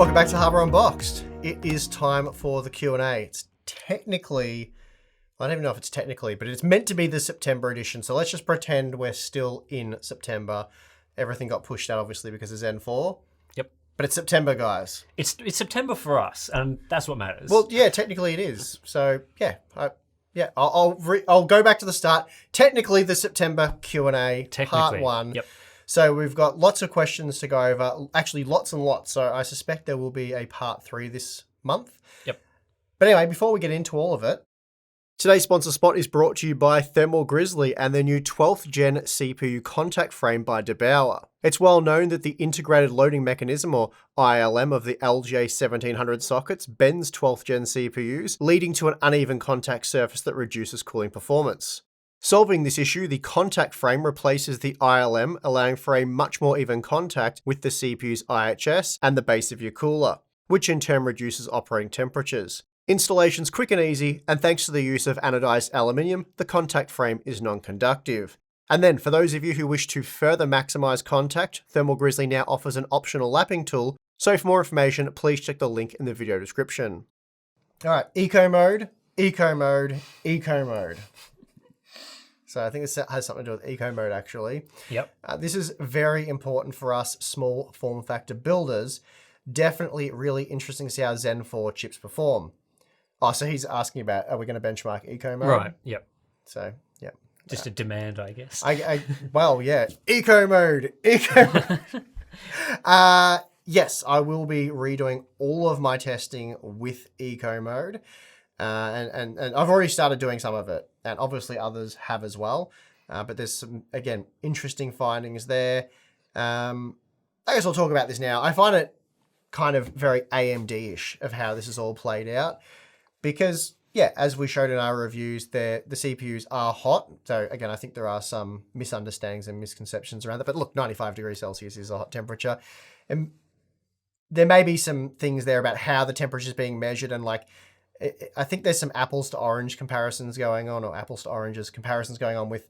Welcome back to Hardware Unboxed. It is time for the Q&A. It's technically, I don't even know if it's technically, but it's meant to be the September edition. So let's just pretend we're still in September. Everything got pushed out, obviously, because of Zen 4. Yep. But it's September, guys. It's September for us, and that's what matters. Well, yeah, technically it is. So, yeah. I'll go back to the start. Technically, the September Q&A, part 1. Yep. So we've got lots of questions to go over. Actually, lots and lots. So I suspect there will be a part 3 this month. Yep. But anyway, before we get into all of it, today's sponsor spot is brought to you by Thermal Grizzly and their new 12th gen CPU contact frame by DeBauer. It's well known that the integrated loading mechanism, or ILM, of the LJ1700 sockets bends 12th gen CPUs, leading to an uneven contact surface that reduces cooling performance. Solving this issue, the contact frame replaces the ILM, allowing for a much more even contact with the CPU's IHS and the base of your cooler, which in turn reduces operating temperatures. Installation's quick and easy, and thanks to the use of anodized aluminium, the contact frame is non-conductive. And then, for those of you who wish to further maximize contact, Thermal Grizzly now offers an optional lapping tool, so for more information, please check the link in the video description. All right, eco mode, eco mode, eco mode. So I think this has something to do with eco mode, actually. Yep. This is very important for us small form factor builders. Definitely really interesting to see how Zen 4 chips perform. Oh, so he's asking about, are we going to benchmark eco mode? Right. Yep. So, yeah. Just a demand, I guess. Well, yeah. Eco mode. Eco mode. Yes, I will be redoing all of my testing with eco mode. And I've already started doing some of it, and obviously others have as well. But there's some, again, interesting findings there. I guess I'll talk about this now. I find it kind of very AMD-ish of how this is all played out. Because, yeah, as we showed in our reviews, the CPUs are hot. So, again, I think there are some misunderstandings and misconceptions around that. But look, 95 degrees Celsius is a hot temperature. And there may be some things there about how the temperature is being measured, and like, I think there's some apples to orange comparisons going on, or apples to oranges comparisons going on with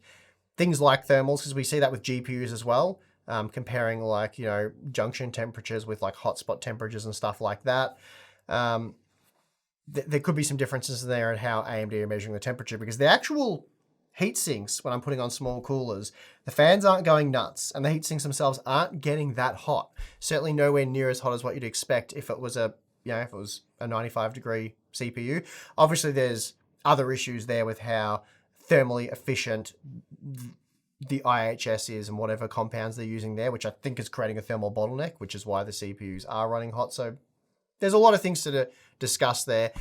things like thermals, because we see that with GPUs as well, comparing like, you know, junction temperatures with like hotspot temperatures and stuff like that. There could be some differences there in how AMD are measuring the temperature, because the actual heat sinks, when I'm putting on small coolers, the fans aren't going nuts, and the heat sinks themselves aren't getting that hot. Certainly nowhere near as hot as what you'd expect if it was a 95 degree CPU. Obviously, there's other issues there with how thermally efficient the IHS is and whatever compounds they're using there, which I think is creating a thermal bottleneck, which is why the CPUs are running hot. So there's a lot of things to discuss there.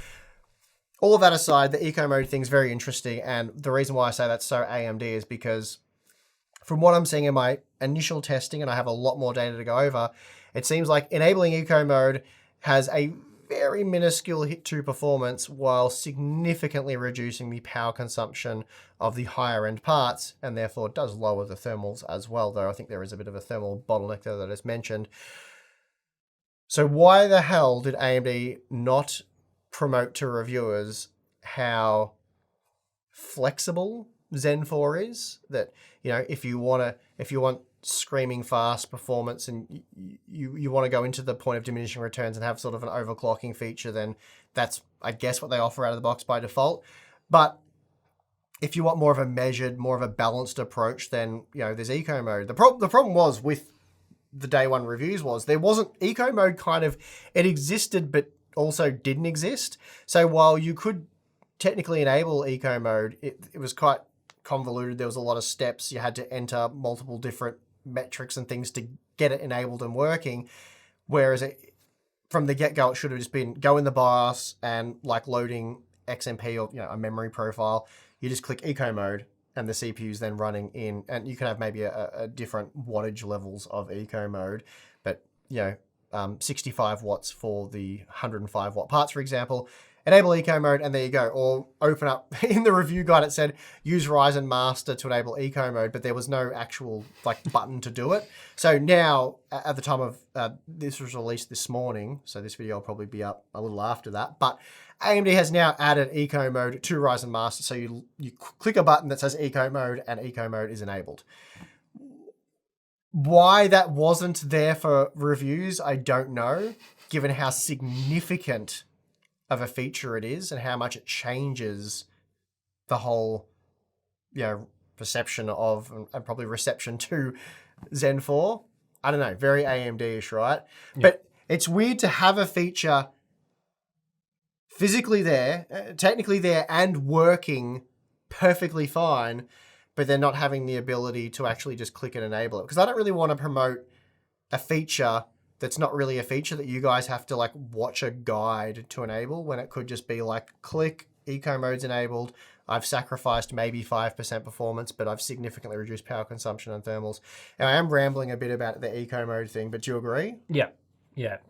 All of that aside, the eco mode thing is very interesting. And the reason why I say that's so AMD is because from what I'm seeing in my initial testing, and I have a lot more data to go over, it seems like enabling eco mode has a very minuscule hit to performance while significantly reducing the power consumption of the higher end parts, and therefore does lower the thermals as well, though I think there is a bit of a thermal bottleneck there that is mentioned. So why the hell did AMD not promote to reviewers how flexible Zen 4 is? That, you know, if you want screaming fast performance and you want to go into the point of diminishing returns and have sort of an overclocking feature, then that's, I guess, what they offer out of the box by default. But if you want more of a measured, more of a balanced approach, then, you know, there's eco mode. The problem was with the day one reviews was there wasn't eco mode. Kind of, it existed but also didn't exist. So while you could technically enable eco mode, it was quite convoluted. There was a lot of steps. You had to enter multiple different metrics and things to get it enabled and working, whereas from the get-go it should have just been go in the BIOS and like loading XMP or, you know, a memory profile, you just click eco mode and the CPU's then running in, and you can have maybe a different wattage levels of eco mode, but, you know, 65 watts for the 105 watt parts, for example. Enable eco mode, and there you go. Or open up, in the review guide it said use Ryzen Master to enable eco mode, but there was no actual like button to do it. So now, at the time of this was released this morning, so this video will probably be up a little after that, but AMD has now added eco mode to Ryzen Master. So you click a button that says eco mode, and eco mode is enabled. Why that wasn't there for reviews, I don't know. given how significant of a feature it is and how much it changes the whole, perception of and probably reception to Zen 4. I don't know, very AMD-ish, right? Yeah. But it's weird to have a feature physically there, technically there, and working perfectly fine, but they're not having the ability to actually just click and enable it. Because I don't really want to promote a feature that's not really a feature that you guys have to like watch a guide to enable, when it could just be like, click, eco mode's enabled, I've sacrificed maybe 5% performance, but I've significantly reduced power consumption and thermals. And I am rambling a bit about the eco mode thing, but do you agree? Yeah.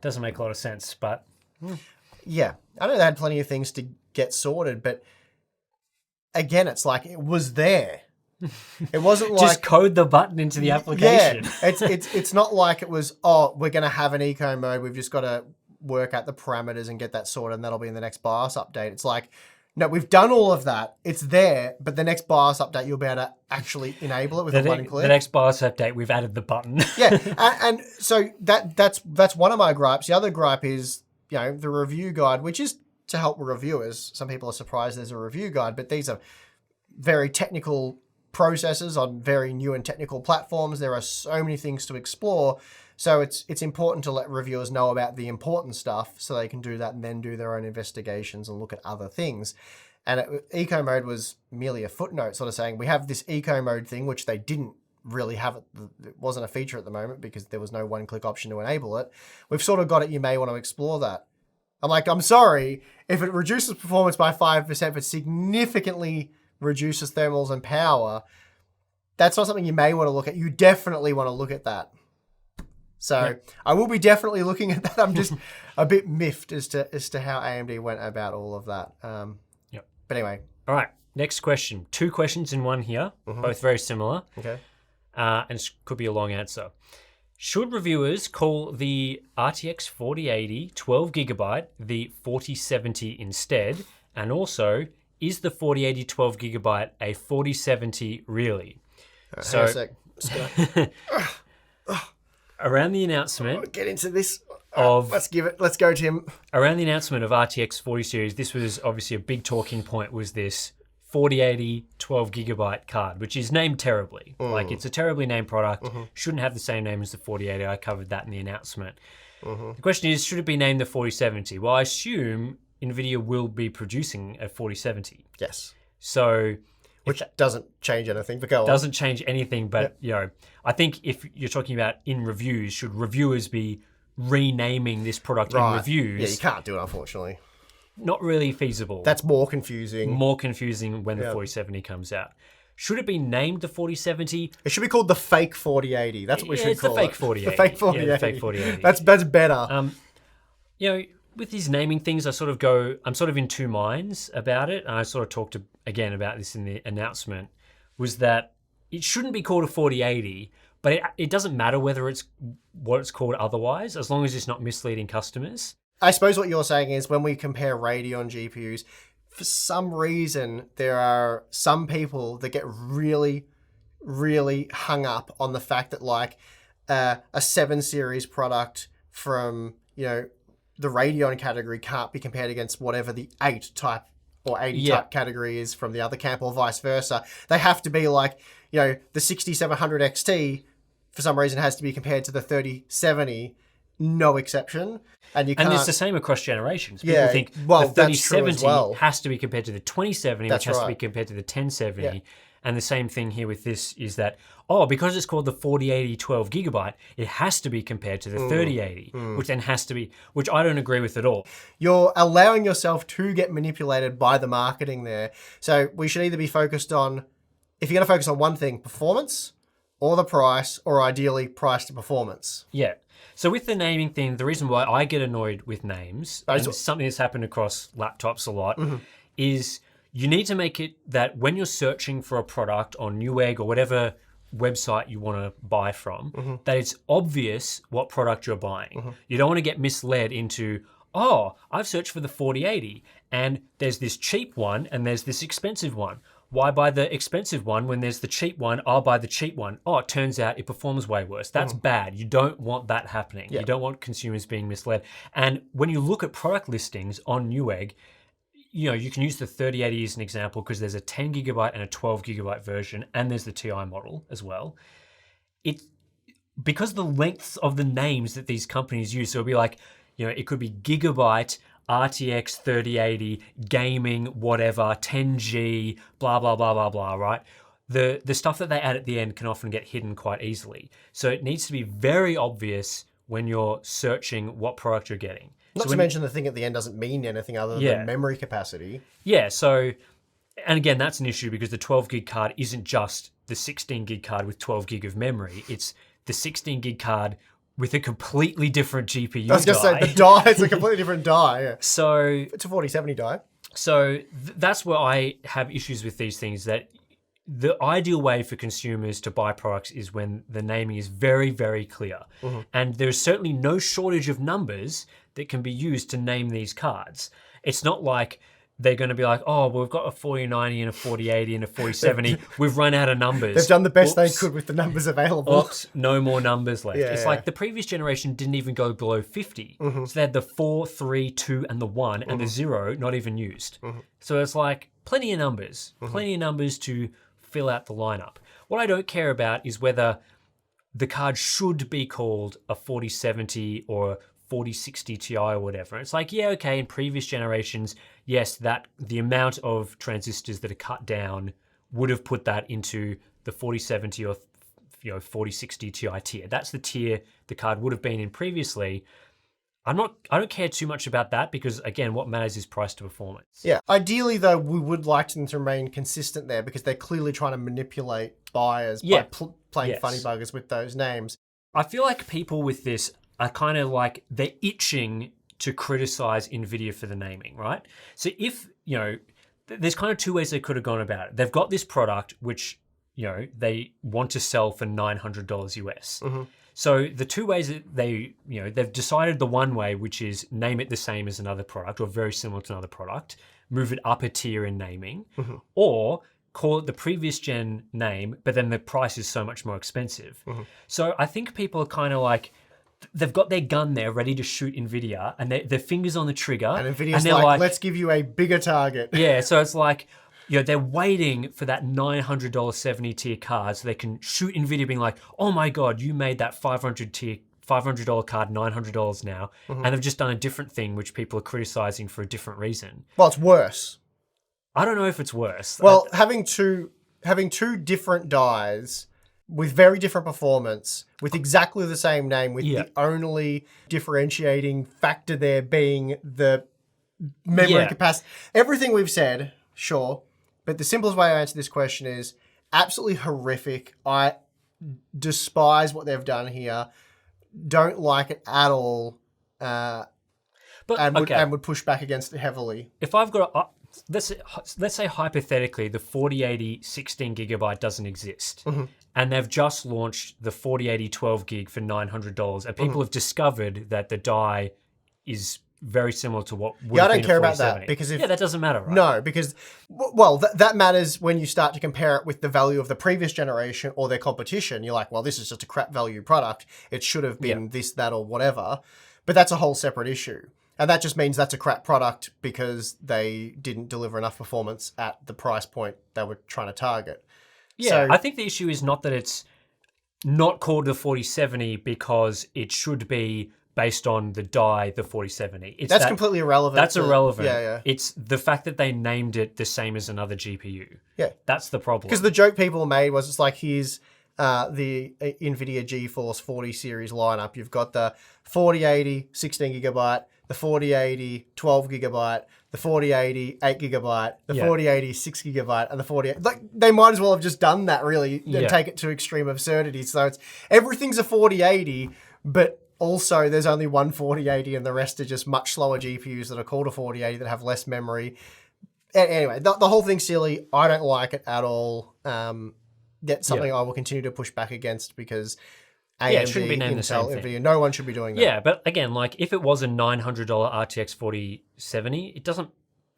Doesn't make a lot of sense, but... Yeah. I know they had plenty of things to get sorted, but again, it's like it was there. It wasn't like... Just code the button into the application. Yeah. It's not like it was, we're going to have an eco mode, we've just got to work out the parameters and get that sorted, and that'll be in the next BIOS update. It's like... No, we've done all of that. It's there, but the next BIOS update, you'll be able to actually enable it with one click. The next BIOS update, we've added the button. Yeah, and so that's one of my gripes. The other gripe is, the review guide, which is to help reviewers. Some people are surprised there's a review guide, but these are very technical processes on very new and technical platforms. There are so many things to explore. So it's important to let reviewers know about the important stuff so they can do that and then do their own investigations and look at other things. And eco mode was merely a footnote sort of saying, we have this eco mode thing, which they didn't really have. It wasn't a feature at the moment because there was no one-click option to enable it. We've sort of got it. You may want to explore that. I'm like, I'm sorry. If it reduces performance by 5%, but significantly reduces thermals and power, that's not something you may want to look at. You definitely want to look at that. So I will be definitely looking at that. I'm just a bit miffed as to how AMD went about all of that. But anyway. All right. Next question. 2 questions in one here, both very similar. Okay. And it could be a long answer. Should reviewers call the RTX 4080 12GB the 4070 instead? And also, is the 4080 12GB a 4070 really? Hang on a sec. Around the announcement... Get into this. Let's go, Tim. Around the announcement of RTX 40 series, this was obviously a big talking point, was this 4080 12GB card, which is named terribly. Like, it's a terribly named product. Shouldn't have the same name as the 4080. I covered that in the announcement. The question is, should it be named the 4070? Well, I assume Nvidia will be producing a 4070. Yes. So... Which doesn't change anything, but go on. Doesn't change anything, but, I think if you're talking about in reviews, should reviewers be renaming this product in reviews? Yeah, you can't do it, unfortunately. Not really feasible. That's more confusing. More confusing when the 4070 comes out. Should it be named the 4070? It should be called the fake 4080. That's what we should call it. It's the fake 4080. The fake 4080. Yeah, the fake 4080. That's better. With these naming things, I'm sort of in two minds about it. And I sort of talked again about this in the announcement, was that it shouldn't be called a 4080, but it doesn't matter whether it's what it's called otherwise, as long as it's not misleading customers. I suppose what you're saying is when we compare Radeon GPUs, for some reason, there are some people that get really, really hung up on the fact that like a 7 series product from, the Radeon category can't be compared against whatever the 8 type or 80 type category is from the other camp, or vice versa. They have to be like, the 6700 XT for some reason has to be compared to the 3070, no exception. And it's the same across generations. People think the 3070 has to be compared to the 2070, which has to be compared to the 1070. Yeah. And the same thing here with this is that, because it's called the 4080 12GB, it has to be compared to the 3080, which then has to be, which I don't agree with at all. You're allowing yourself to get manipulated by the marketing there. So we should either be focused on, if you're going to focus on one thing, performance or the price, or ideally price to performance. Yeah. So with the naming thing, the reason why I get annoyed with names, and it's something that's happened across laptops a lot, is you need to make it that when you're searching for a product on Newegg or whatever website you want to buy from, that it's obvious what product you're buying. You don't want to get misled into, I've searched for the 4080 and there's this cheap one and there's this expensive one. why buy the expensive one when there's the cheap one? I'll buy the cheap one. Oh, it turns out it performs way worse. That's bad. You don't want that happening. Yeah. You don't want consumers being misled. And when you look at product listings on Newegg, you can use the 3080 as an example because there's a 10 gigabyte and a 12 gigabyte version, and there's the TI model as well. Because the lengths of the names that these companies use, so it'll be like, it could be gigabyte, RTX 3080, gaming, whatever, 10G, blah, blah, blah, blah, blah, right? The stuff that they add at the end can often get hidden quite easily. So it needs to be very obvious when you're searching what product you're getting. Not to mention the thing at the end doesn't mean anything other than memory capacity. Yeah, so, and again, that's an issue because the 12 gig card isn't just the 16 gig card with 12 gig of memory. It's the 16 gig card with a completely different GPU die. I was going to say, the die is a completely different die. Yeah. So it's a 4070 die. So that's where I have issues with these things, that the ideal way for consumers to buy products is when the naming is very, very clear. And there's certainly no shortage of numbers that can be used to name these cards. It's not like they're going to be like, oh, well, we've got a 4090 and a 4080 and a 4070. We've run out of numbers. They've done the best they could with the numbers available. Oops, no more numbers left. It's like the previous generation didn't even go below 50. So they had the 4, 3, 2, and the 1, and the 0 not even used. So it's like plenty of numbers to fill out the lineup. What I don't care about is whether the card should be called a 4070 or 4060 Ti or whatever. It's like, yeah, okay, in previous generations, yes, that the amount of transistors that are cut down would have put that into the 4070 or 4060 Ti tier. That's the tier the card would have been in previously. I don't care too much about that because, again, what matters is price to performance. Yeah. Ideally, though, we would like them to remain consistent there because they're clearly trying to manipulate buyers by playing funny buggers with those names. I feel like people with this are kind of like, they're itching to criticize Nvidia for the naming, right? So if, there's kind of two ways they could have gone about it. They've got this product, which, they want to sell for $900 US. So the two ways that they've decided the one way, which is name it the same as another product or very similar to another product, move it up a tier in naming, or call it the previous gen name, but then the price is so much more expensive. So I think people are kind of like, they've got their gun there ready to shoot Nvidia and their fingers on the trigger. And Nvidia's like, let's give you a bigger target. Yeah, so it's like, they're waiting for that $900 70 tier card so they can shoot Nvidia being like, oh my God, you made that $500 card $900 now. And they've just done a different thing, which people are criticizing for a different reason. Well, it's worse. I don't know if it's worse. Well, having two different dies with very different performance, with exactly the same name, with the only differentiating factor there being the memory capacity. Everything we've said, sure, but the simplest way to answer this question is absolutely horrific. I despise what they've done here. Don't like it at all. And would push back against it heavily. If I've got let's say hypothetically the 4080 16 gigabyte doesn't exist, and they've just launched the 4080 12 gig for $900, and people have discovered that the die is very similar to what would have I been don't care a about 4070. that because that doesn't matter, right? No, because that matters when you start to compare it with the value of the previous generation or their competition. You're like, well, this is just a crap value product. It should have been this, that, or whatever. But that's a whole separate issue. And that just means that's a crap product because they didn't deliver enough performance at the price point they were trying to target. Yeah, so, I think the issue is not that it's not called the 4070 because it should be based on the die, the 4070. That's completely irrelevant. That's irrelevant. Yeah. It's the fact that they named it the same as another GPU. Yeah. That's the problem. Because the joke people made was, it's like, here's the Nvidia GeForce 40 series lineup. You've got the 4080 16 gigabyte, the 4080 12 gigabyte, the 4080 8 gigabyte, the 4080 6 gigabyte, and the 4080. Like, they might as well have just done that, really, and take it to extreme absurdity. So it's everything's a 4080, but also there's only one 4080 and the rest are just much slower GPUs that are called a 4080 that have less memory. Anyway, the whole thing's silly. I don't like it at all. That's something I will continue to push back against because AMD, it shouldn't be named the same Nvidia, thing. No one should be doing that. Yeah, but again, like, if it was a $900 RTX 4070, it doesn't,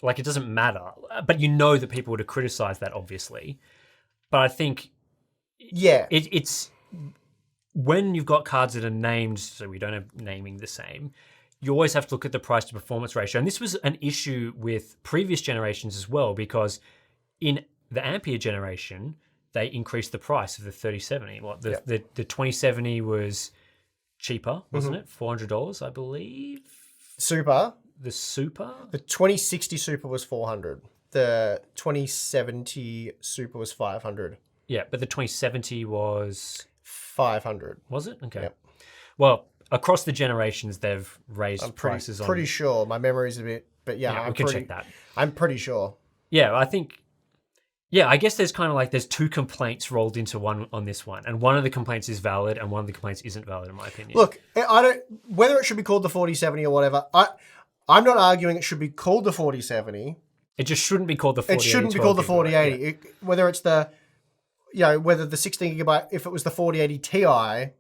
like it doesn't matter. But you know that people would have criticized that, obviously. But I think it's when you've got cards that are named, so we don't have naming the same, you always have to look at the price to performance ratio. And this was an issue with previous generations as well, because in the Ampere generation, they increased the price of the 3070. The 2070 was cheaper, wasn't it? $400, I believe. Super. The Super? The 2060 Super was 400. The 2070 Super was 500. Yeah, but the 2070 was 500. Was it? Okay. Yep. Well, across the generations, they've raised prices on. Pretty sure. My memory's a bit, but yeah, we can check that. I'm pretty sure. Yeah, I think. Yeah, I guess there's kind of like there's two complaints rolled into one on this one, and one of the complaints is valid, and one of the complaints isn't valid, in my opinion. Look, I don't whether it should be called the 4070 or whatever. I'm not arguing it should be called the 4070. It just shouldn't be called the 4080. It shouldn't be called the 4080. Yeah. Whether it's whether the 16 gigabyte, if it was the 4080 Ti,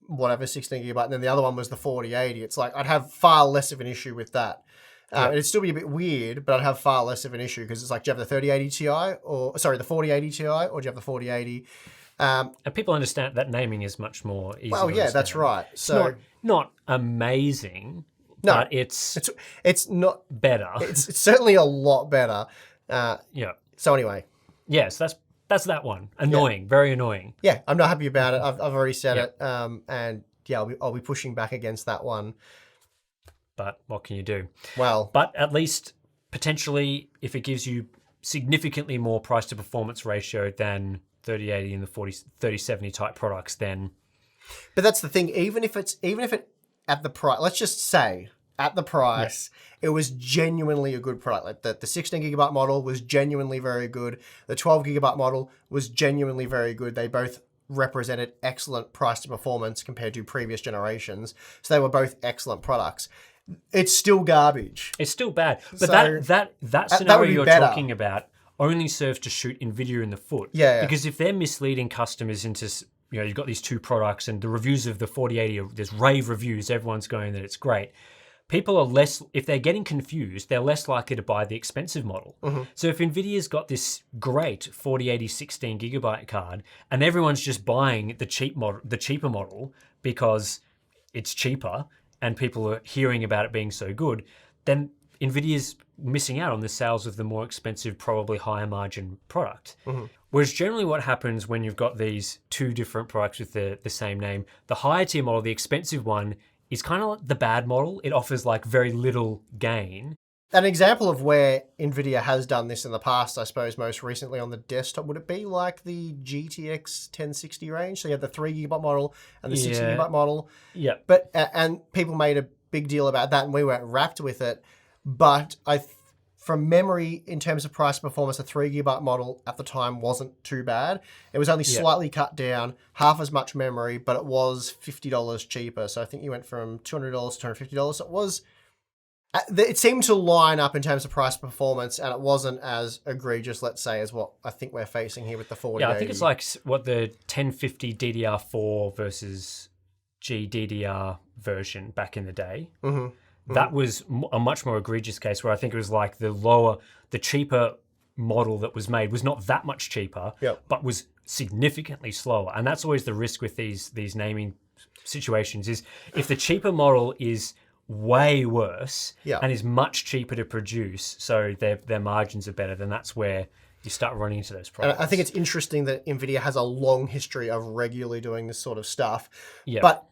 whatever, 16 gigabyte, and then the other one was the 4080, it's like I'd have far less of an issue with that. It'd still be a bit weird, but I'd have far less of an issue because it's like, do you have the 3080 Ti the 4080 Ti, or do you have the 4080? And people understand that naming is much more easy. Well, yeah, that's right. So not amazing, but it's not better. It's certainly a lot better. Yeah. So anyway. Yes, that's that one. Annoying, very annoying. Yeah, I'm not happy about it. I've already said it. And yeah, I'll be pushing back against that one. But what can you do? Well, but at least potentially, if it gives you significantly more price to performance ratio than 3080 and the 3070 type products, then. But that's the thing. Even if it at the price, let's just say at the price, it was genuinely a good product. Like the 16 gigabyte model was genuinely very good. The 12 gigabyte model was genuinely very good. They both represented excellent price to performance compared to previous generations. So they were both excellent products. It's still garbage. It's still bad. But So, that scenario you're better. talking about only serves to shoot Nvidia in the foot. Yeah. Because if they're misleading customers into, you've got these two products and the reviews of the 4080, there's rave reviews, everyone's going that it's great. People are less, if they're getting confused, they're less likely to buy the expensive model. Mm-hmm. So if Nvidia's got this great 4080 16 gigabyte card and everyone's just buying the cheaper model because it's cheaper and people are hearing about it being so good, then Nvidia's missing out on the sales of the more expensive, probably higher margin product. Mm-hmm. Whereas generally what happens when you've got these two different products with the same name, the higher tier model, the expensive one, is kind of like the bad model. It offers like very little gain. An example of where Nvidia has done this in the past, I suppose, most recently on the desktop, would it be like the GTX 1060 range? So you had the 3 gigabyte model and the 6 gigabyte model. Yeah. But and people made a big deal about that, and we weren't wrapped with it. But from memory, in terms of price performance, the 3 gigabyte model at the time wasn't too bad. It was only slightly cut down, half as much memory, but it was $50 cheaper. So I think you went from $200 to $250. So it was. It seemed to line up in terms of price performance, and it wasn't as egregious, let's say, as what I think we're facing here with the 4080. Yeah, I think it's like what the 1050 DDR4 versus GDDR version back in the day. Mm-hmm. That was a much more egregious case where I think it was like the cheaper model that was made was not that much cheaper, but was significantly slower. And that's always the risk with these naming situations is if the cheaper model is way worse and is much cheaper to produce, so their margins are better, then that's where you start running into those problems. And I think it's interesting that Nvidia has a long history of regularly doing this sort of stuff. Yeah. But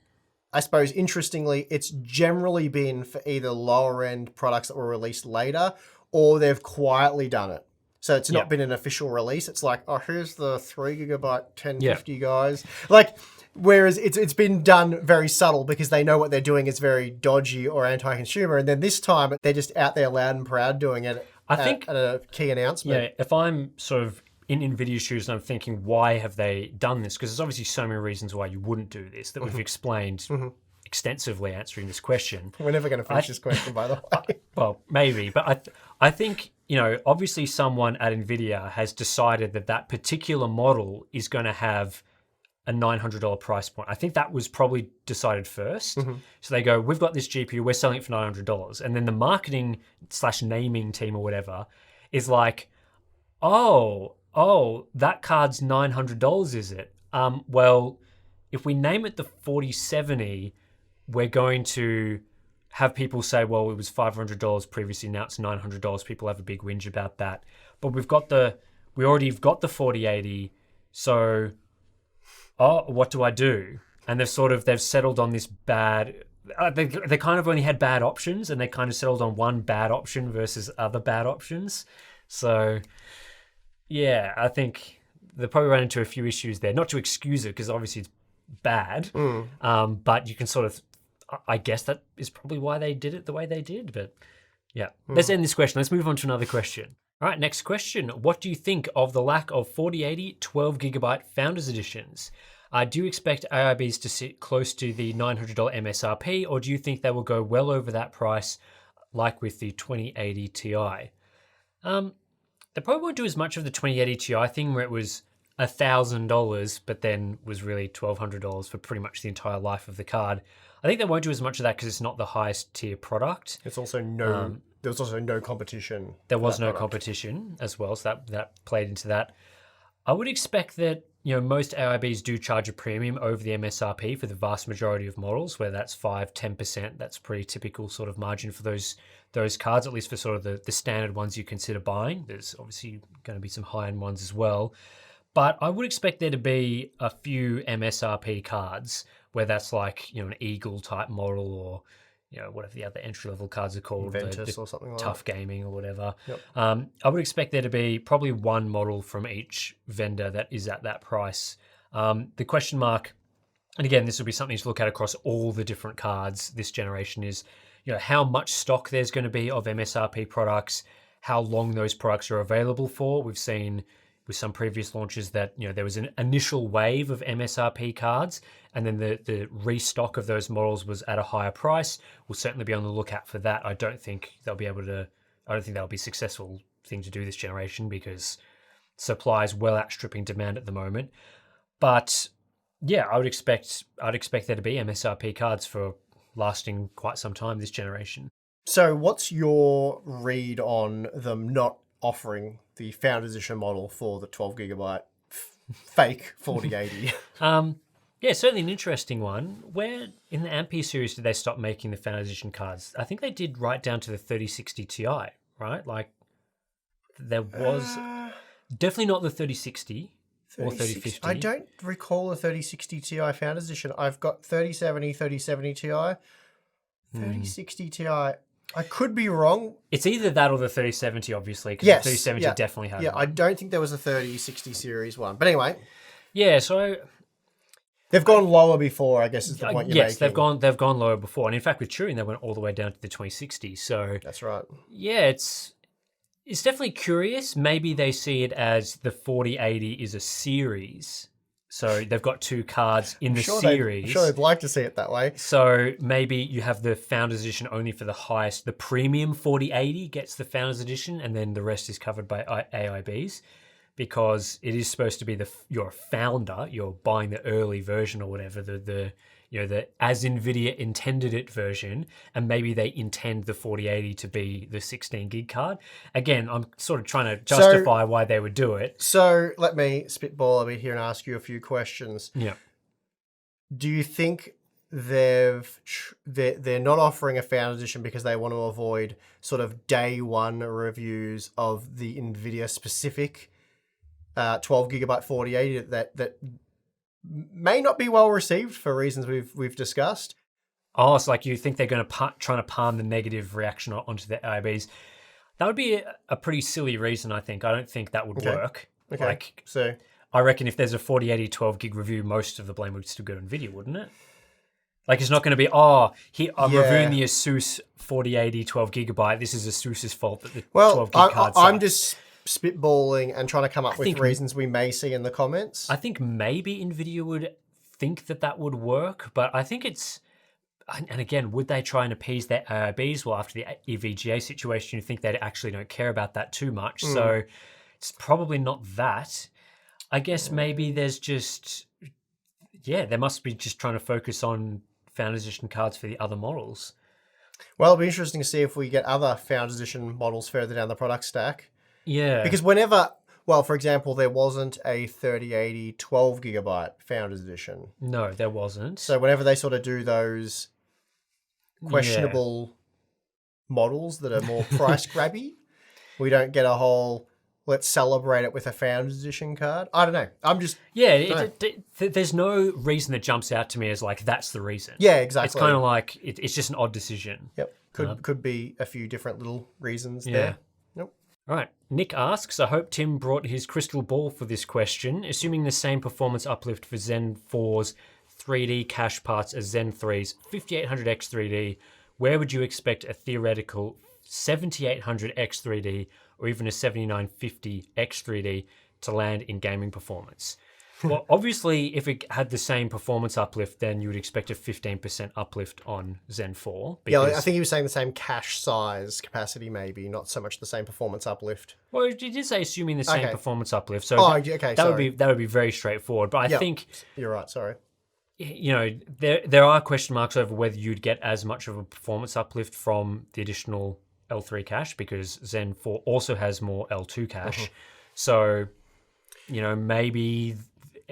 I suppose, interestingly, it's generally been for either lower end products that were released later, or they've quietly done it. So it's not been an official release. It's like, oh, here's the 3 gigabyte 1050 guys. Like, whereas it's been done very subtle because they know what they're doing is very dodgy or anti-consumer. And then this time, they're just out there loud and proud doing it at a key announcement. Yeah, if I'm sort of in Nvidia's shoes and I'm thinking, why have they done this? Because there's obviously so many reasons why you wouldn't do this that we've explained extensively answering this question. We're never going to finish this question, by the way. Well, maybe. But I think, obviously someone at Nvidia has decided that particular model is going to have a $900 price point. I think that was probably decided first. So they go, we've got this GPU, we're selling it for $900. And then the marketing / naming team or whatever is like, oh, that card's $900, is it? Well, if we name it the 4070, we're going to have people say, well, it was $500 previously, now it's $900. People have a big whinge about that. But we already have got the 4080, so what do I do? And they've settled on this bad. They kind of only had bad options, and they kind of settled on one bad option versus other bad options. So, yeah, I think they probably ran into a few issues there. Not to excuse it, because obviously it's bad, but you can sort of, I guess that is probably why they did it the way they did. But yeah, let's end this question. Let's move on to another question. All right, next question. What do you think of the lack of 4080 12GB Founders Editions? Do you expect AIBs to sit close to the $900 MSRP, or do you think they will go well over that price, like with the 2080 Ti? They probably won't do as much of the 2080 Ti thing where it was $1,000, but then was really $1,200 for pretty much the entire life of the card. I think they won't do as much of that because it's not the highest tier product. It's also there was also no competition. There was no competition as well, so that played into that. I would expect that most AIBs do charge a premium over the MSRP for the vast majority of models, where that's 5-10%. That's pretty typical sort of margin for those cards, at least for sort of the standard ones you consider buying. There's obviously going to be some high-end ones as well. But I would expect there to be a few MSRP cards where that's like, an Eagle type model, or, whatever the other entry-level cards are called. Ventus or something like that. Tough Gaming or whatever. Yep. I would expect there to be probably one model from each vendor that is at that price. The question mark, and again, this will be something to look at across all the different cards this generation, is, how much stock there's going to be of MSRP products, how long those products are available for. We've seen with some previous launches that there was an initial wave of MSRP cards, and then the restock of those models was at a higher price. We'll certainly be on the lookout for that. I don't think that'll be a successful thing to do this generation, because supply is well outstripping demand at the moment. But yeah, I'd expect there to be MSRP cards for lasting quite some time this generation. So what's your read on them not offering the Founders Edition model for the 12GB fake 4080? Yeah, certainly an interesting one. Where in the Ampere series did they stop making the Founders Edition cards? I think they did right down to the 3060 Ti, right? Like, there was definitely not the 3060 or 3050. I don't recall the 3060 Ti Founders Edition. I've got 3070, 3070 Ti, 3060 Ti. I could be wrong. It's either that or the 3070, obviously, because Yes, the 3070 definitely had one. I don't think there was a 3060 series one. But anyway. Yeah, so they've gone lower before, I guess is the point you're making. Yes, they've gone lower before. And in fact, with Turing, they went all the way down to the 2060. So that's right. Yeah, it's definitely curious. Maybe they see it as the 4080 is a series. So they've got two cards in the series. I'm sure they'd like to see it that way. So maybe you have the Founders Edition only for the highest. The premium 4080 gets the Founders Edition, and then the rest is covered by AIBs, because it is supposed to be you're a founder. You're buying the early version or whatever, the as Nvidia intended it version, and maybe they intend the 4080 to be the 16 gig card. Again, I'm sort of trying to justify why they would do it. So let me spitball a bit here and ask you a few questions. Yeah. Do you think they're not offering a Founders Edition because they want to avoid sort of day one reviews of the Nvidia specific 12GB 4080 that may not be well received for reasons we've discussed? Oh, it's like you think they're going to trying to palm the negative reaction onto the AIBs. That would be a pretty silly reason, I think. I don't think that would work. Okay. Like, so I reckon if there's a 4080 12 gig review, most of the blame would still go to Nvidia, wouldn't it? Like, it's not going to be, I'm reviewing the Asus 4080 12GB. This is Asus's fault that the 12 gig card sucks. I'm just spitballing and trying to come up with reasons we may see in the comments. I think maybe Nvidia would think that would work, but I think it's, and again, would they try and appease their AIBs? Well, after the EVGA situation, you think they actually don't care about that too much. So it's probably not that. I guess maybe there's just yeah, they must be just trying to focus on Founders Edition cards for the other models. Well, it'll be interesting to see if we get other Founders Edition models further down the product stack. Yeah. Because whenever, well, for example, there wasn't a 3080 12 gigabyte Founders Edition. No, there wasn't. So whenever they sort of do those questionable models that are more price grabby, we don't get a whole, let's celebrate it with a Founders Edition card. I don't know. I'm just... Yeah, there's no reason that jumps out to me as like, that's the reason. Yeah, exactly. It's kind of like, it's just an odd decision. Yep. Could be a few different little reasons Yeah. there. Nope. All right. Nick asks, I hope Tim brought his crystal ball for this question. Assuming the same performance uplift for Zen 4's 3D cache parts as Zen 3's 5800X 3D, where would you expect a theoretical 7800X 3D or even a 7950X 3D to land in gaming performance? Well, obviously, if it had the same performance uplift, then you would expect a 15% uplift on Zen 4. Yeah, I think he was saying the same cache size capacity, maybe, not so much the same performance uplift. Well, you did say assuming the same performance uplift, so that would be very straightforward. But I think you're right. Sorry. You know, there are question marks over whether you'd get as much of a performance uplift from the additional L3 cache, because Zen 4 also has more L2 cache. So, you know, maybe,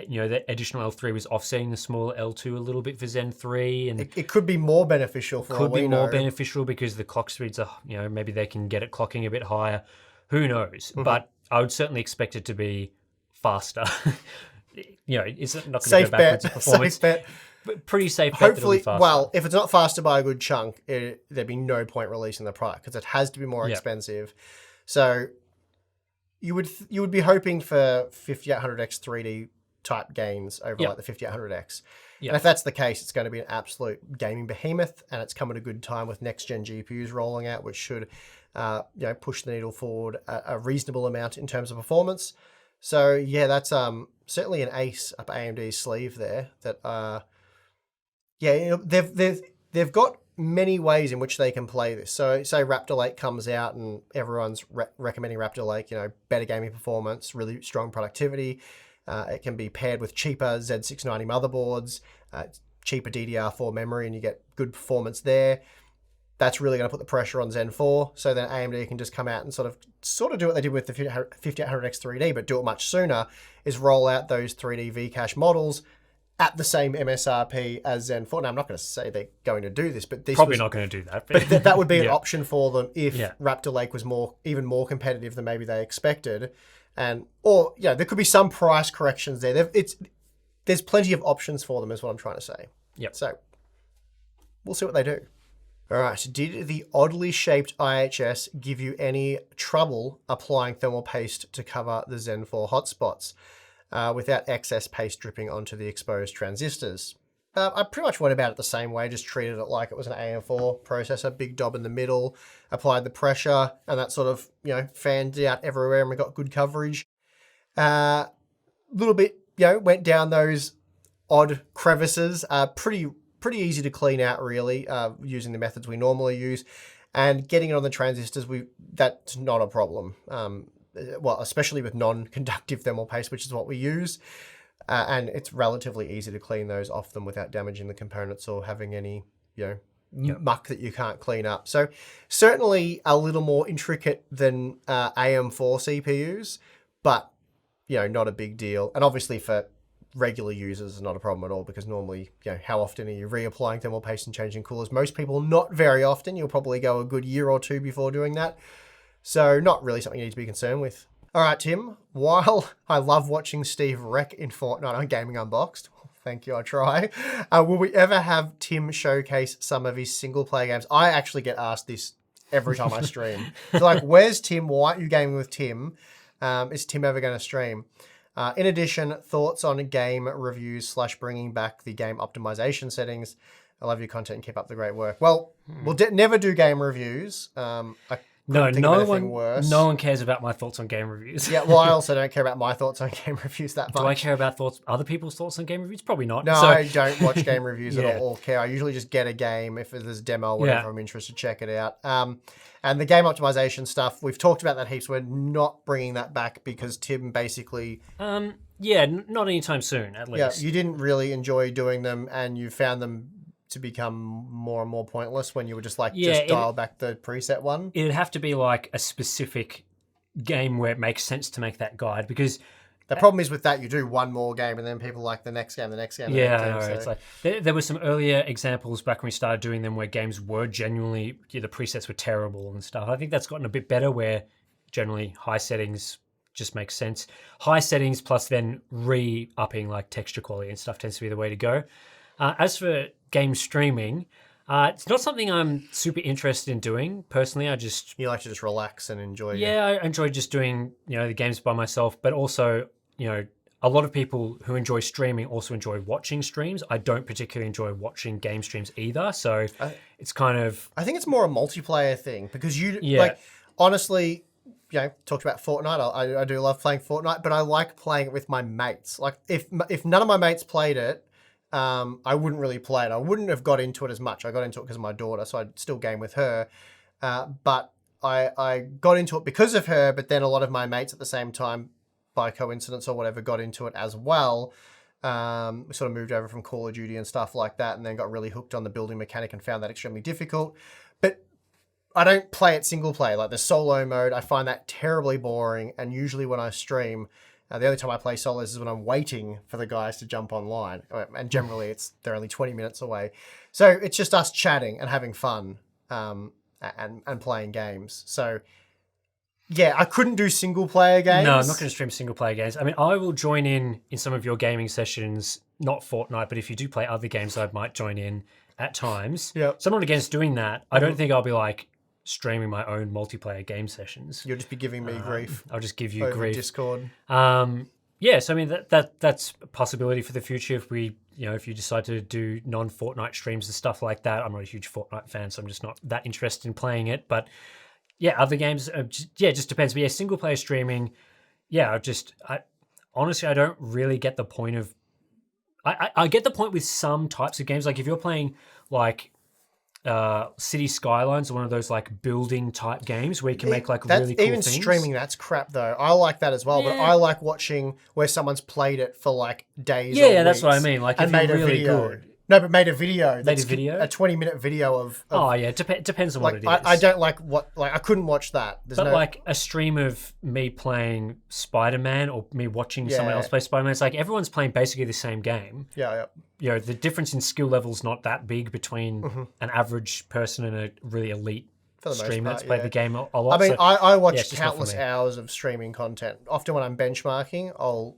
you know, the additional L3 was offsetting the smaller L2 a little bit for Zen 3. And it could be more beneficial for all we know. Beneficial because the clock speeds are, you know, maybe they can get it clocking a bit higher. Who knows? But I would certainly expect it to be faster. You know, it's not going to go backwards in performance. Safe bet. But pretty safe bet. Hopefully, well, if it's not faster by a good chunk, there'd be no point releasing the product because it has to be more expensive. So you would be hoping for 5800X 3D type gains over like the 5800X. And if that's the case, it's going to be an absolute gaming behemoth, and it's come at a good time with next-gen GPUs rolling out, which should you know, push the needle forward a reasonable amount in terms of performance. So yeah, that's certainly an ace up AMD's sleeve there. That yeah, you know, they've got many ways in which they can play this. So say Raptor Lake comes out and everyone's recommending Raptor Lake. You know, better gaming performance, really strong productivity. It can be paired with cheaper Z690 motherboards, cheaper DDR4 memory, and you get good performance there. That's really going to put the pressure on Zen 4. So then AMD can just come out and sort of do what they did with the 5800X 3D, but do it much sooner, is roll out those 3D Vcache models at the same MSRP as Zen 4. Now, I'm not going to say they're going to do this, but probably not going to do that. But that would be an option for them if Raptor Lake was even more competitive than maybe they expected. Or there could be some price corrections there. There's plenty of options for them, is what I'm trying to say. Yep. So we'll see what they do. All right. Did the oddly shaped IHS give you any trouble applying thermal paste to cover the Zen 4 hotspots without excess paste dripping onto the exposed transistors? I pretty much went about it the same way, just treated it like it was an AM4 processor, big dob in the middle, applied the pressure, and that sort of, you know, fanned out everywhere, and we got good coverage. Little bit, you know, went down those odd crevices, pretty easy to clean out, really, using the methods we normally use. And getting it on the transistors, that's not a problem. Well, especially with non-conductive thermal paste, which is what we use. And it's relatively easy to clean those off them without damaging the components or having any, you know, muck that you can't clean up. So certainly a little more intricate than AM4 CPUs, but, you know, not a big deal. And obviously for regular users, it's not a problem at all, because normally, you know, how often are you reapplying thermal paste and changing coolers? Most people, not very often. You'll probably go a good year or two before doing that. So not really something you need to be concerned with. All right, Tim, while I love watching Steve wreck in Fortnite on Gaming Unboxed, thank you, I try, will we ever have Tim showcase some of his single-player games? I actually get asked this every time I stream. So like, where's Tim? Why aren't you gaming with Tim? Is Tim ever going to stream? In addition, thoughts on game reviews / bringing back the game optimization settings. I love your content and keep up the great work. Well, we'll never do game reviews. No one cares about my thoughts on game reviews. Yeah, well, I also don't care about my thoughts on game reviews that much. Do I care about other people's thoughts on game reviews? Probably not. No, I don't watch game reviews at all. Care. I usually just get a game if there's a demo or whatever. I'm interested, check it out. And the game optimization stuff, we've talked about that heaps. We're not bringing that back because Tim basically Yeah, not anytime soon, at Yeah, least. you didn't really enjoy doing them, and you found them to become more and more pointless when you were just like, Yeah, just dial back the preset one. it'd have to be like a specific game where it makes sense to make that guide because The problem is with that, you do one more game, and then people like the next game, the next game, the yeah, next I game. know. So It's like there were some earlier examples back when we started doing them where games were genuinely the presets were terrible and stuff. I think that's gotten a bit better where generally high settings just makes sense. High settings plus then re-upping like texture quality and stuff tends to be the way to go. As for game streaming, it's not something I'm super interested in doing personally. I just you like to just relax and enjoy. yeah, I enjoy just doing the games by myself, but also a lot of people who enjoy streaming also enjoy watching streams. I don't particularly enjoy watching game streams either, so it's kind of I think it's more a multiplayer thing because you yeah. like honestly, talked about Fortnite. I do love playing Fortnite, but I like playing it with my mates. Like if none of my mates played it, I wouldn't really play it. I wouldn't have got into it as much. I got into it because of my daughter, so I'd still game with her. But I got into it because of her. But then a lot of my mates at the same time, by coincidence or whatever, got into it as well. We sort of moved over from Call of Duty and stuff like that, and then got really hooked on the building mechanic and found that extremely difficult. But I don't play it single player. Like the solo mode, I find that terribly boring. And usually when I stream, the only time I play solos is when I'm waiting for the guys to jump online. And generally they're only 20 minutes away. So it's just us chatting and having fun and playing games. So yeah, I couldn't do single player games. No, I'm not going to stream single player games. I mean, I will join in some of your gaming sessions, not Fortnite, but if you do play other games, I might join in at times. Yeah. So I'm not against doing that. I don't think I'll be like streaming my own multiplayer game sessions. You'll just be giving me grief. I'll just give you over grief. Discord. Yes, I mean that's a possibility for the future if we, if you decide to do non-Fortnite streams and stuff like that. I'm not a huge Fortnite fan, so I'm just not that interested in playing it. But yeah, other games, it just depends. But yeah, single player streaming, yeah, I honestly I don't really get the point of. I get the point with some types of games, like if you're playing like City Skylines or one of those like building type games where you can make like really cool even things. Streaming, that's crap though. I like that as well, but I like watching where someone's played it for like days. Yeah, or that's what I weeks mean. Like and if you're made a really video. good. No, but made a video. Made a video? A 20-minute video of Oh yeah, depends on like what it is. I don't like I couldn't watch that. But like a stream of me playing Spider-Man or me watching someone Yeah. else play Spider-Man, it's like everyone's playing basically the same game. yeah. The difference in skill level's not that big between an average person and a really elite For the most streamer part, that's played yeah. the game a lot. I mean, So, I watch it's just not for countless me. hours of streaming content. Often when I'm benchmarking, I'll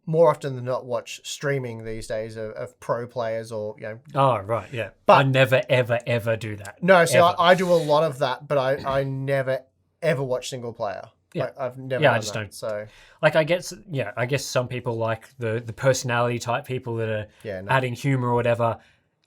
more often than not watch streaming these days of pro players or oh right, yeah. But- I never ever ever do that. No, so Ever. I do a lot of that, but I never ever watch single player. Yeah. Like, I've never. Yeah, I done just that, don't. So Like I guess some people like the personality type people that are Yeah, no. adding humor or whatever.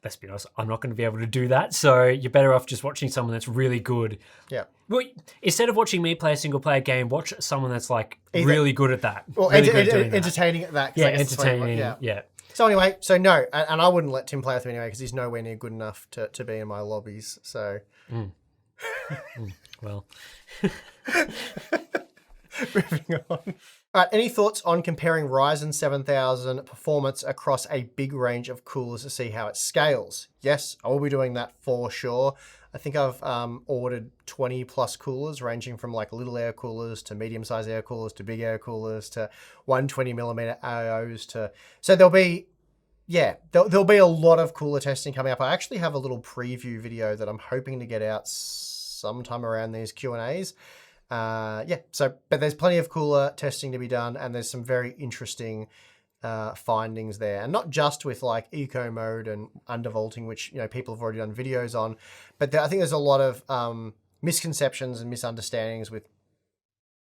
Let's be honest, I'm not going to be able to do that. So you're better off just watching someone that's really good. yeah. Well, instead of watching me play a single player game, watch someone that's like Either- really good at that. Well, really good at doing that. entertaining at that. 'cause Yeah, I guess that's what I want, entertaining. Yeah. So anyway, so no, and I wouldn't let Tim play with me anyway because he's nowhere near good enough to be in my lobbies. So Well, moving on. All right, any thoughts on comparing Ryzen 7000 performance across a big range of coolers to see how it scales? Yes, I will be doing that for sure. I think I've ordered 20 plus coolers ranging from like little air coolers to medium-sized air coolers to big air coolers to 120mm AOs to... So there'll be a lot of cooler testing coming up. I actually have a little preview video that I'm hoping to get out sometime around these Q&As. But there's plenty of cooler testing to be done, and there's some very interesting findings there, and not just with like eco mode and undervolting, which people have already done videos on, but I think there's a lot of misconceptions and misunderstandings with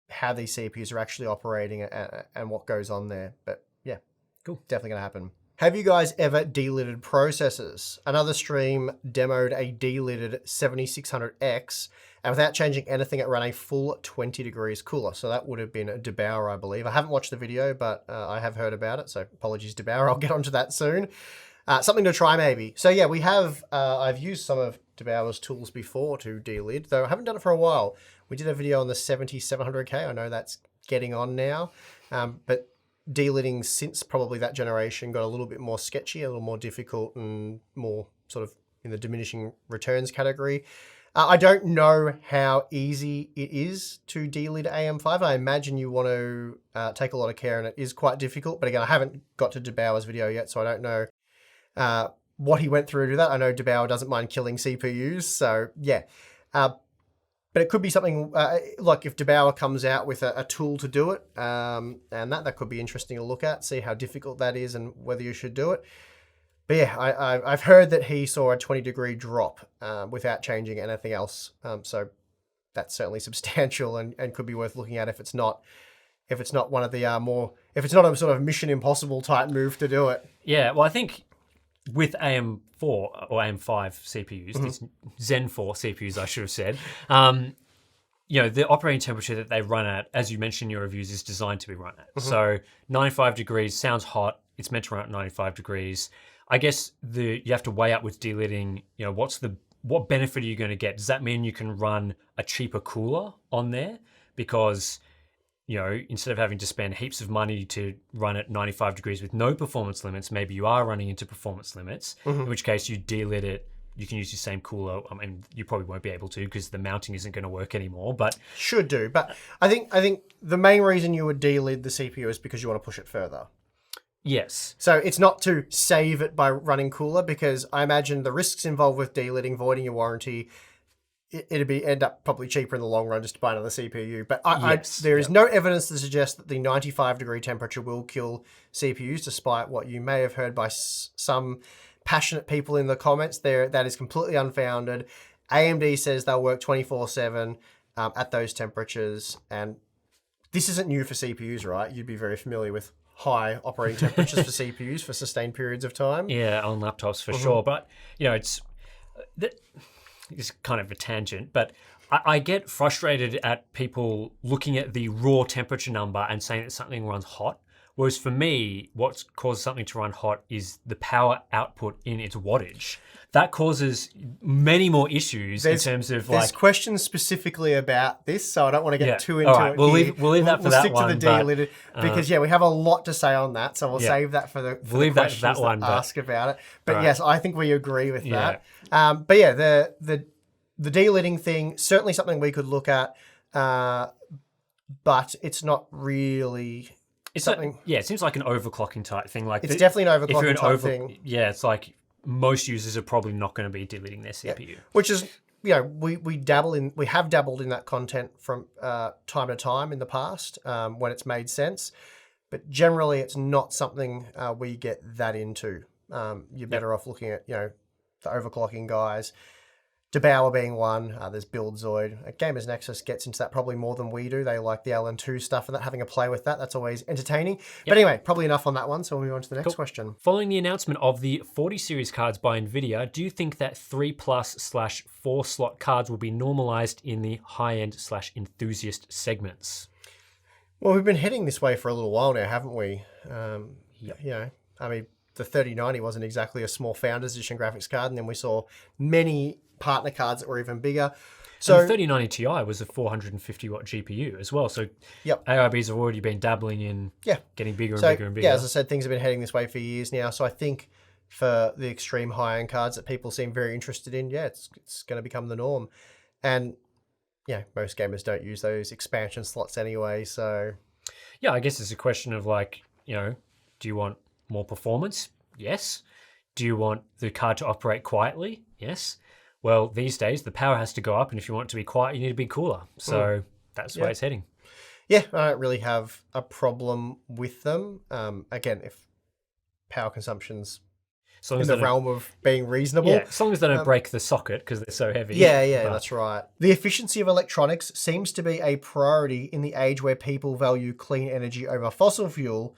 how these CPUs are actually operating and what goes on there. But yeah, Cool. definitely gonna happen. Have you guys ever delidded processors? Another stream demoed a delidded 7600X, and without changing anything, it ran a full 20 degrees cooler. So that would have been a DeBauer, I believe. I haven't watched the video, but I have heard about it. So apologies, DeBauer. I'll get onto that soon. Something to try, maybe. So yeah, we have. I've used some of DeBauer's tools before to delid, though I haven't done it for a while. We did a video on the 7700K. I know that's getting on now, but delidding since probably that generation got a little bit more sketchy, a little more difficult, and more sort of in the diminishing returns category. I don't know how easy it is to delid AM5. I imagine you want to take a lot of care, and it is quite difficult. But again, I haven't got to DeBauer's video yet, so I don't know what he went through to that. I know DeBauer doesn't mind killing CPUs, so yeah. But it could be something like if DeBauer comes out with a tool to do it, and that could be interesting to look at, see how difficult that is and whether you should do it. But yeah, I've heard that he saw a 20-degree drop without changing anything else. So that's certainly substantial and could be worth looking at if it's not one of the if it's not a sort of Mission Impossible type move to do it. Yeah, well, I think with AM4 or AM5 CPUs, these Zen 4 CPUs, I should have said, the operating temperature that they run at, as you mentioned in your reviews, is designed to be run at. So 95 degrees sounds hot. It's meant to run at 95 degrees. I guess you have to weigh up with delidding, what benefit are you going to get? Does that mean you can run a cheaper cooler on there? Because, instead of having to spend heaps of money to run at 95 degrees with no performance limits, maybe you are running into performance limits, in which case you delid it. You can use your same cooler. I mean, you probably won't be able to because the mounting isn't going to work anymore, but... Should do. But I think the main reason you would delid the CPU is because you want to push it further. Yes. So it's not to save it by running cooler, because I imagine the risks involved with delidding, voiding your warranty, it'd end up probably cheaper in the long run just to buy another CPU. But there is no evidence to suggest that the 95-degree temperature will kill CPUs, despite what you may have heard by some passionate people in the comments there. That is completely unfounded. AMD says they'll work 24/7 at those temperatures. And this isn't new for CPUs, right? You'd be very familiar with high operating temperatures for CPUs for sustained periods of time. Yeah, on laptops for sure. But, it's kind of a tangent, but I get frustrated at people looking at the raw temperature number and saying that something runs hot. Whereas for me, what causes something to run hot is the power output in its wattage. That causes many more issues in terms of There's questions specifically about this, so I don't want to get too into it. We'll leave that for that one. We'll stick to the delidded because we have a lot to say on that, so we'll save that for the questions that ask about it. But yes, I think we agree with that. But yeah, the delidding thing, certainly something we could look at, but it's not really... It's something. It seems like an overclocking type thing. Like it's definitely an overclocking type thing. Yeah, it's like most users are probably not going to be delidding their CPU. Yeah. Which is, we have dabbled in that content from time to time in the past when it's made sense, but generally it's not something we get that into. You're better off looking at the overclocking guys. DeBauer being one, there's BuildZoid. Gamers Nexus gets into that probably more than we do. They like the LN2 stuff and that, having a play with that. That's always entertaining. But anyway, probably enough on that one, so we'll move on to the next question. Following the announcement of the 40 series cards by Nvidia, do you think that 3+/4 slot cards will be normalized in the high-end/enthusiast segments? Well, we've been heading this way for a little while now, haven't we? I mean, the 3090 wasn't exactly a small Founders Edition graphics card, and then we saw many partner cards that were even bigger. So the 3090 Ti was a 450-watt GPU as well. So AIBs have already been dabbling in getting bigger and bigger and bigger. Yeah, as I said, things have been heading this way for years now. So I think for the extreme high-end cards that people seem very interested in, it's going to become the norm. And most gamers don't use those expansion slots anyway. So I guess it's a question of do you want more performance? Yes. Do you want the card to operate quietly? Yes. Well, these days the power has to go up, and if you want it to be quiet, you need to be cooler. So that's where it's heading. Yeah, I don't really have a problem with them. Again, if power consumption's in the realm of being reasonable. Yeah, as long as they don't break the socket because they're so heavy. Yeah, that's right. The efficiency of electronics seems to be a priority in the age where people value clean energy over fossil fuel.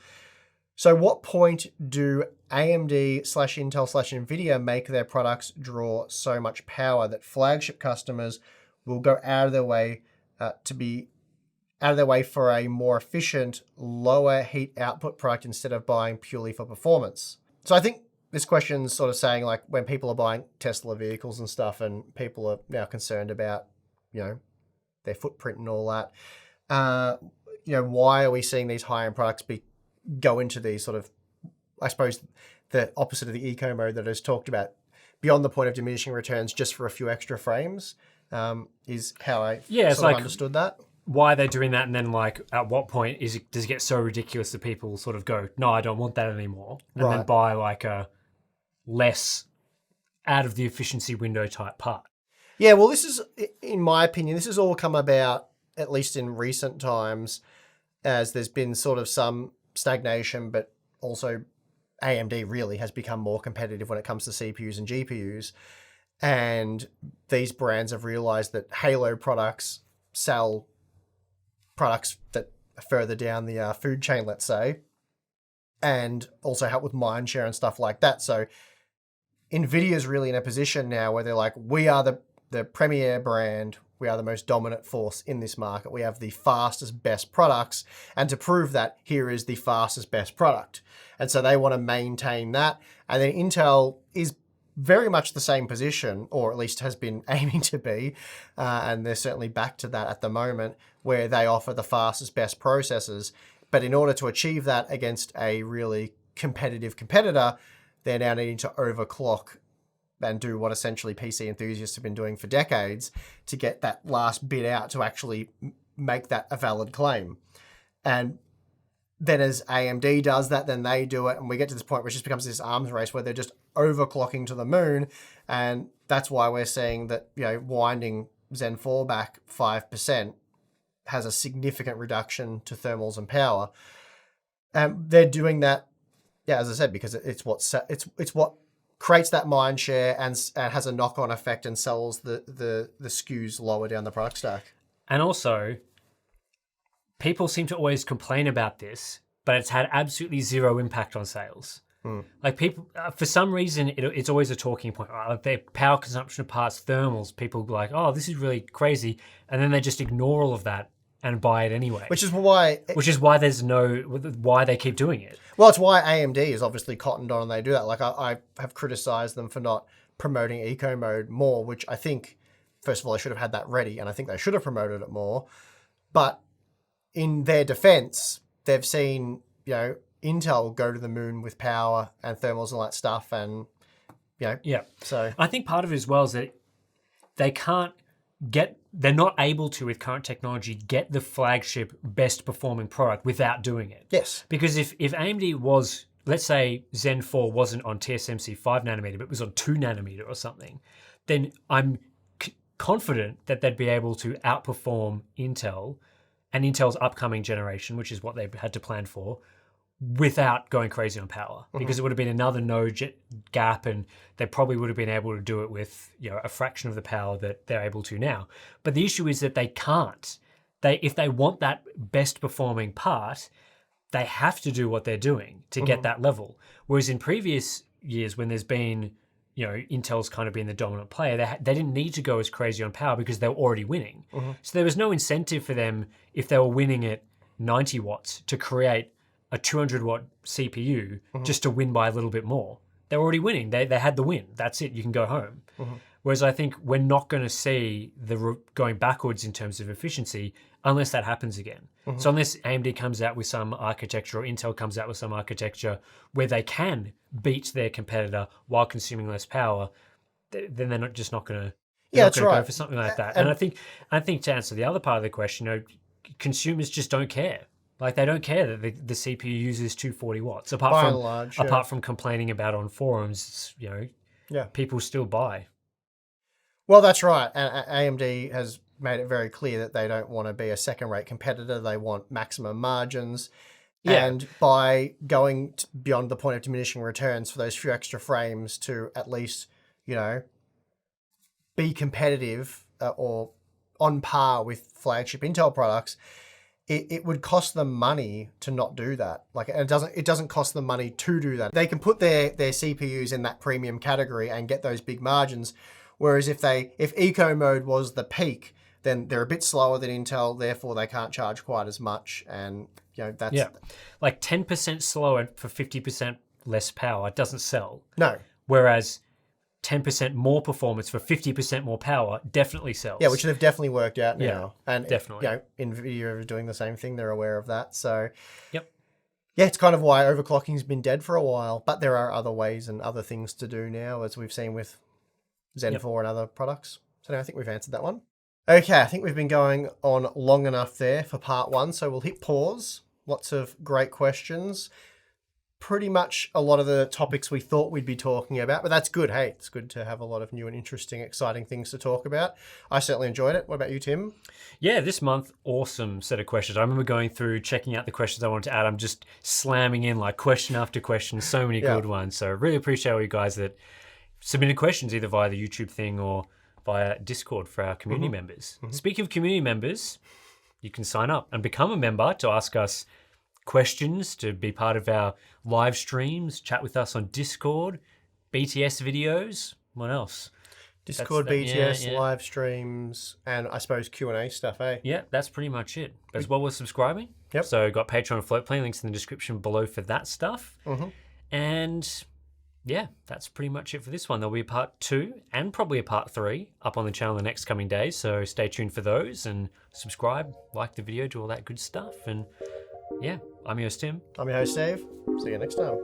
So what point do AMD/Intel/Nvidia make their products draw so much power that flagship customers will go out of their way for a more efficient, lower heat output product instead of buying purely for performance? So I think this question's sort of saying when people are buying Tesla vehicles and stuff, and people are now concerned about their footprint and all that. Why are we seeing these high-end products be go into these sort of, I suppose, the opposite of the eco mode that is talked about, beyond the point of diminishing returns just for a few extra frames, is how I it's sort of understood that. Why they're doing that, and then like at what point does it get so ridiculous that people sort of go, no, I don't want that anymore, and then buy like a less out of the efficiency window type part. Yeah, well, this is, in my opinion, this has all come about, at least in recent times, as there's been sort of some stagnation, but also AMD really has become more competitive when it comes to CPUs and GPUs. And these brands have realized that Halo products sell products that are further down the food chain, let's say, and also help with mind share and stuff like that. So Nvidia's really in a position now where they're like, we are the premier brand. We are the most dominant force in this market. We have the fastest, best products. And to prove that, here is the fastest, best product. And so they want to maintain that. And then Intel is very much the same position, or at least has been aiming to be, and they're certainly back to that at the moment, where they offer the fastest, best processors. But in order to achieve that against a really competitive competitor, they're now needing to overclock and do what essentially PC enthusiasts have been doing for decades to get that last bit out to actually make that a valid claim. And then as AMD does that, then they do it, and we get to this point where it just becomes this arms race where they're just overclocking to the moon. And that's why we're saying that, winding Zen 4 back 5% has a significant reduction to thermals and power. And they're doing that, as I said, because it's what creates that mind share and has a knock-on effect and sells the SKUs lower down the product stack. And also, people seem to always complain about this, but it's had absolutely zero impact on sales. Like people, for some reason, it's always a talking point. Like their power consumption of parts, thermals, people be like, oh, this is really crazy. And then they just ignore all of that and buy it anyway. Which is why why they keep doing it. Well, it's why AMD is obviously cottoned on and they do that. Like I have criticized them for not promoting eco mode more, which I think, first of all, they should have had that ready, and I think they should have promoted it more. But in their defense, they've seen, Intel go to the moon with power and thermals and all that stuff, and so I think part of it as well is that they're not able to, with current technology, get the flagship best performing product without doing it. Yes. Because if AMD was, let's say Zen 4 wasn't on TSMC 5 nanometer, but it was on 2 nanometer or something, then I'm confident that they'd be able to outperform Intel and Intel's upcoming generation, which is what they had to plan for, without going crazy on power, because it would have been another node gap, and they probably would have been able to do it with a fraction of the power that they're able to now. But the issue is that they can't. If they want that best performing part, they have to do what they're doing to get that level. Whereas in previous years, when there's been Intel's kind of been the dominant player, they didn't need to go as crazy on power because they were already winning. So there was no incentive for them, if they were winning at 90 watts, to create a 200 watt CPU just to win by a little bit more. They're already winning. They had the win. That's it. You can go home. Whereas I think we're not going to see going backwards in terms of efficiency unless that happens again. So unless AMD comes out with some architecture, or Intel comes out with some architecture where they can beat their competitor while consuming less power, then they're not going to go for something like that. And I think to answer the other part of the question, consumers just don't care. Like, they don't care that the CPU uses 240 watts. Apart from complaining about on forums, people still buy. Well, that's right. And AMD has made it very clear that they don't want to be a second-rate competitor. They want maximum margins. Yeah. And by going beyond the point of diminishing returns for those few extra frames to at least, be competitive or on par with flagship Intel products, it would cost them money to not do that. Like, it doesn't cost them money to do that. They can put their CPUs in that premium category and get those big margins. Whereas if eco mode was the peak, then they're a bit slower than Intel, therefore they can't charge quite as much. And that's like 10% slower for 50% less power doesn't sell. No. Whereas 10% more performance for 50% more power definitely sells. Yeah, which they've definitely worked out now. Yeah, and definitely. Nvidia are doing the same thing. They're aware of that. So, yep. Yeah, it's kind of why overclocking's been dead for a while, but there are other ways and other things to do now, as we've seen with Zen 4 and other products. So now I think we've answered that one. Okay, I think we've been going on long enough there for part 1, so we'll hit pause. Lots of great questions. Pretty much a lot of the topics we thought we'd be talking about, but that's good. Hey, it's good to have a lot of new and interesting, exciting things to talk about. I certainly enjoyed it. What about you, Tim? Yeah, this month, awesome set of questions. I remember going through, checking out the questions I wanted to add. I'm just slamming in like question after question, so many good ones. So really appreciate all you guys that submitted questions either via the YouTube thing or via Discord for our community members. Speaking of community members, you can sign up and become a member to ask us questions, to be part of our live streams, chat with us on Discord, BTS videos. What else? Discord, BTS, live streams, and I suppose Q&A stuff, eh? Yeah, that's pretty much it. As well as subscribing. Yep. So got Patreon and Float Plane, links in the description below for that stuff. And yeah, that's pretty much it for this one. There'll be a part 2 and probably a part 3 up on the channel in the next coming days. So stay tuned for those and subscribe, like the video, do all that good stuff. And yeah, I'm your host, Tim. I'm your host, Dave. See you next time.